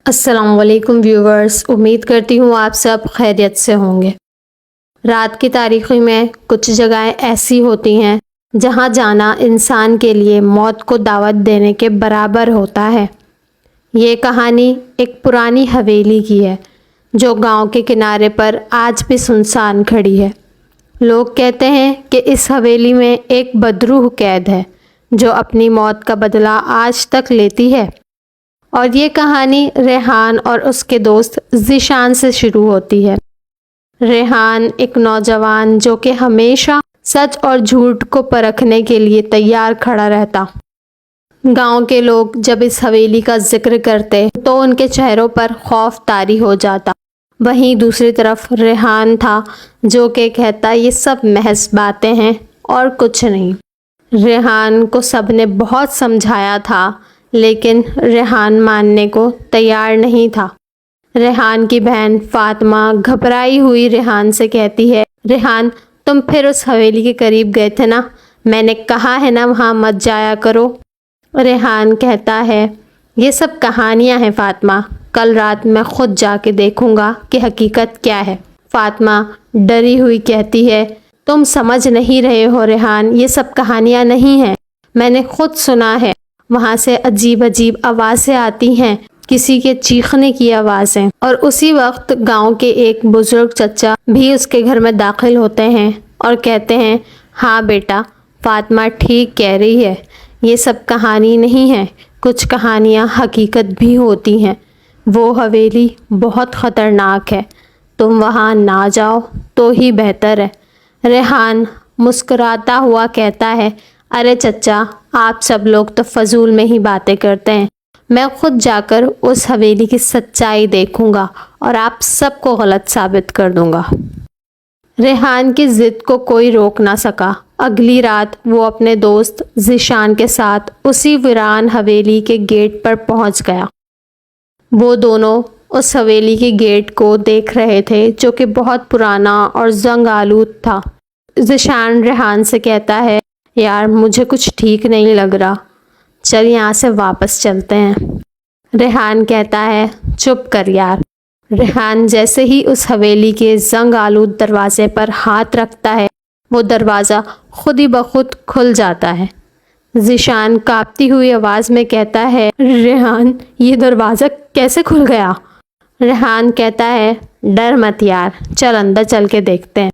السلام علیکم ویورز، امید کرتی ہوں آپ سب خیریت سے ہوں گے۔ رات کی تاریکی میں کچھ جگہیں ایسی ہوتی ہیں جہاں جانا انسان کے لیے موت کو دعوت دینے کے برابر ہوتا ہے۔ یہ کہانی ایک پرانی حویلی کی ہے جو گاؤں کے کنارے پر آج بھی سنسان کھڑی ہے۔ لوگ کہتے ہیں کہ اس حویلی میں ایک بدروح قید ہے جو اپنی موت کا بدلہ آج تک لیتی ہے۔ اور یہ کہانی ریحان اور اس کے دوست ذیشان سے شروع ہوتی ہے۔ ریحان ایک نوجوان جو کہ ہمیشہ سچ اور جھوٹ کو پرکھنے کے لیے تیار کھڑا رہتا۔ گاؤں کے لوگ جب اس حویلی کا ذکر کرتے تو ان کے چہروں پر خوف طاری ہو جاتا۔ وہیں دوسری طرف ریحان تھا جو کہ کہتا یہ سب محض باتیں ہیں اور کچھ نہیں۔ ریحان کو سب نے بہت سمجھایا تھا لیکن ریحان ماننے کو تیار نہیں تھا۔ ریحان کی بہن فاطمہ گھبرائی ہوئی ریحان سے کہتی ہے، ریحان تم پھر اس حویلی کے قریب گئے تھے نا؟ میں نے کہا ہے نا وہاں مت جایا کرو۔ ریحان کہتا ہے یہ سب کہانیاں ہیں فاطمہ، کل رات میں خود جا کے دیکھوں گا کہ حقیقت کیا ہے۔ فاطمہ ڈری ہوئی کہتی ہے تم سمجھ نہیں رہے ہو ریحان، یہ سب کہانیاں نہیں ہیں، میں نے خود سنا ہے۔ وہاں سے عجیب عجیب آوازیں آتی ہیں، کسی کے چیخنے کی آوازیں، اور اسی وقت گاؤں کے ایک بزرگ چچا بھی اس کے گھر میں داخل ہوتے ہیں اور کہتے ہیں ہاں بیٹا، فاطمہ ٹھیک کہہ رہی ہے، یہ سب کہانی نہیں ہے، کچھ کہانیاں حقیقت بھی ہوتی ہیں۔ وہ حویلی بہت خطرناک ہے، تم وہاں نہ جاؤ تو ہی بہتر ہے۔ ریحان مسکراتا ہوا کہتا ہے ارے چچا، آپ سب لوگ تو فضول میں ہی باتیں کرتے ہیں، میں خود جا کر اس حویلی کی سچائی دیکھوں گا اور آپ سب کو غلط ثابت کر دوں گا۔ ریحان کی ضد کو کوئی روک نہ سکا۔ اگلی رات وہ اپنے دوست ذیشان کے ساتھ اسی ویران حویلی کے گیٹ پر پہنچ گیا۔ وہ دونوں اس حویلی کے گیٹ کو دیکھ رہے تھے جو کہ بہت پرانا اور زنگ آلود تھا۔ ذیشان ریحان سے کہتا ہے یار مجھے کچھ ٹھیک نہیں لگ رہا، چل یہاں سے واپس چلتے ہیں۔ ریحان کہتا ہے چپ کر یار۔ ریحان جیسے ہی اس حویلی کے زنگ آلود دروازے پر ہاتھ رکھتا ہے وہ دروازہ خود ہی بخود کھل جاتا ہے۔ ذیشان کانپتی ہوئی آواز میں کہتا ہے ریحان یہ دروازہ کیسے کھل گیا؟ ریحان کہتا ہے ڈر مت یار، چل اندر چل کے دیکھتے ہیں۔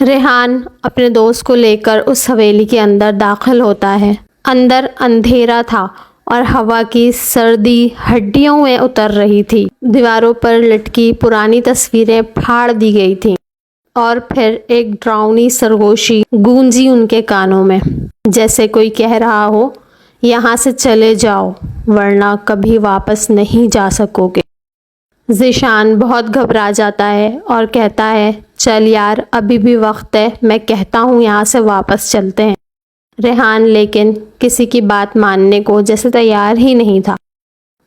ریحان اپنے دوست کو لے کر اس حویلی کے اندر داخل ہوتا ہے۔ اندر اندھیرا تھا اور ہوا کی سردی ہڈیوں میں اتر رہی تھی۔ دیواروں پر لٹکی پرانی تصویریں پھاڑ دی گئی تھیں اور پھر ایک ڈراؤنی سرگوشی گونجی ان کے کانوں میں، جیسے کوئی کہہ رہا ہو یہاں سے چلے جاؤ ورنہ کبھی واپس نہیں جا سکو گے۔ ذیشان بہت گھبرا جاتا ہے اور کہتا ہے چل یار ابھی بھی وقت ہے، میں کہتا ہوں یہاں سے واپس چلتے ہیں۔ ریحان لیکن کسی کی بات ماننے کو جیسے تیار ہی نہیں تھا۔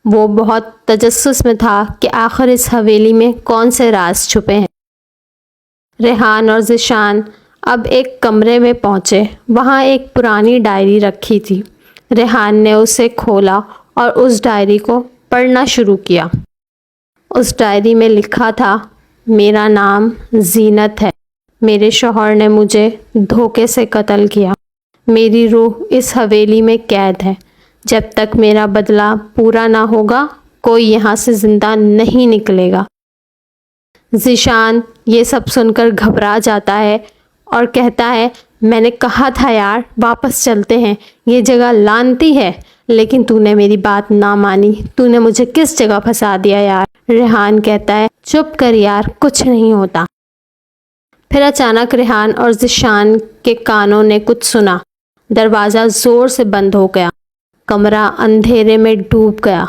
وہ بہت تجسس میں تھا کہ آخر اس حویلی میں کون سے راز چھپے ہیں۔ ریحان اور ذیشان اب ایک کمرے میں پہنچے، وہاں ایک پرانی ڈائری رکھی تھی۔ ریحان نے اسے کھولا اور اس ڈائری کو پڑھنا شروع کیا۔ اس ڈائری میں لکھا تھا میرا نام زینت ہے، میرے شوہر نے مجھے دھوکے سے قتل کیا، میری روح اس حویلی میں قید ہے، جب تک میرا بدلہ پورا نہ ہوگا کوئی یہاں سے زندہ نہیں نکلے گا۔ ذیشان یہ سب سن کر گھبرا جاتا ہے اور کہتا ہے میں نے کہا تھا یار واپس چلتے ہیں، یہ جگہ لعنتی ہے، لیکن تو نے میری بات نہ مانی، تو نے مجھے کس جگہ پھنسا دیا یار۔ ریحان کہتا ہے چپ کر یار کچھ نہیں ہوتا۔ پھر اچانک ریحان اور ذیشان کے کانوں نے کچھ سنا، دروازہ زور سے بند ہو گیا، کمرہ اندھیرے میں ڈوب گیا۔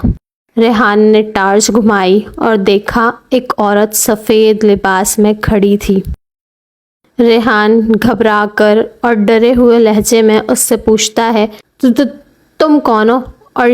ریحان نے ٹارچ گھمائی اور دیکھا ایک عورت سفید لباس میں کھڑی تھی۔ ریحان گھبرا کر اور ڈرے ہوئے لہجے میں اس سے پوچھتا ہے تم کون ہو اور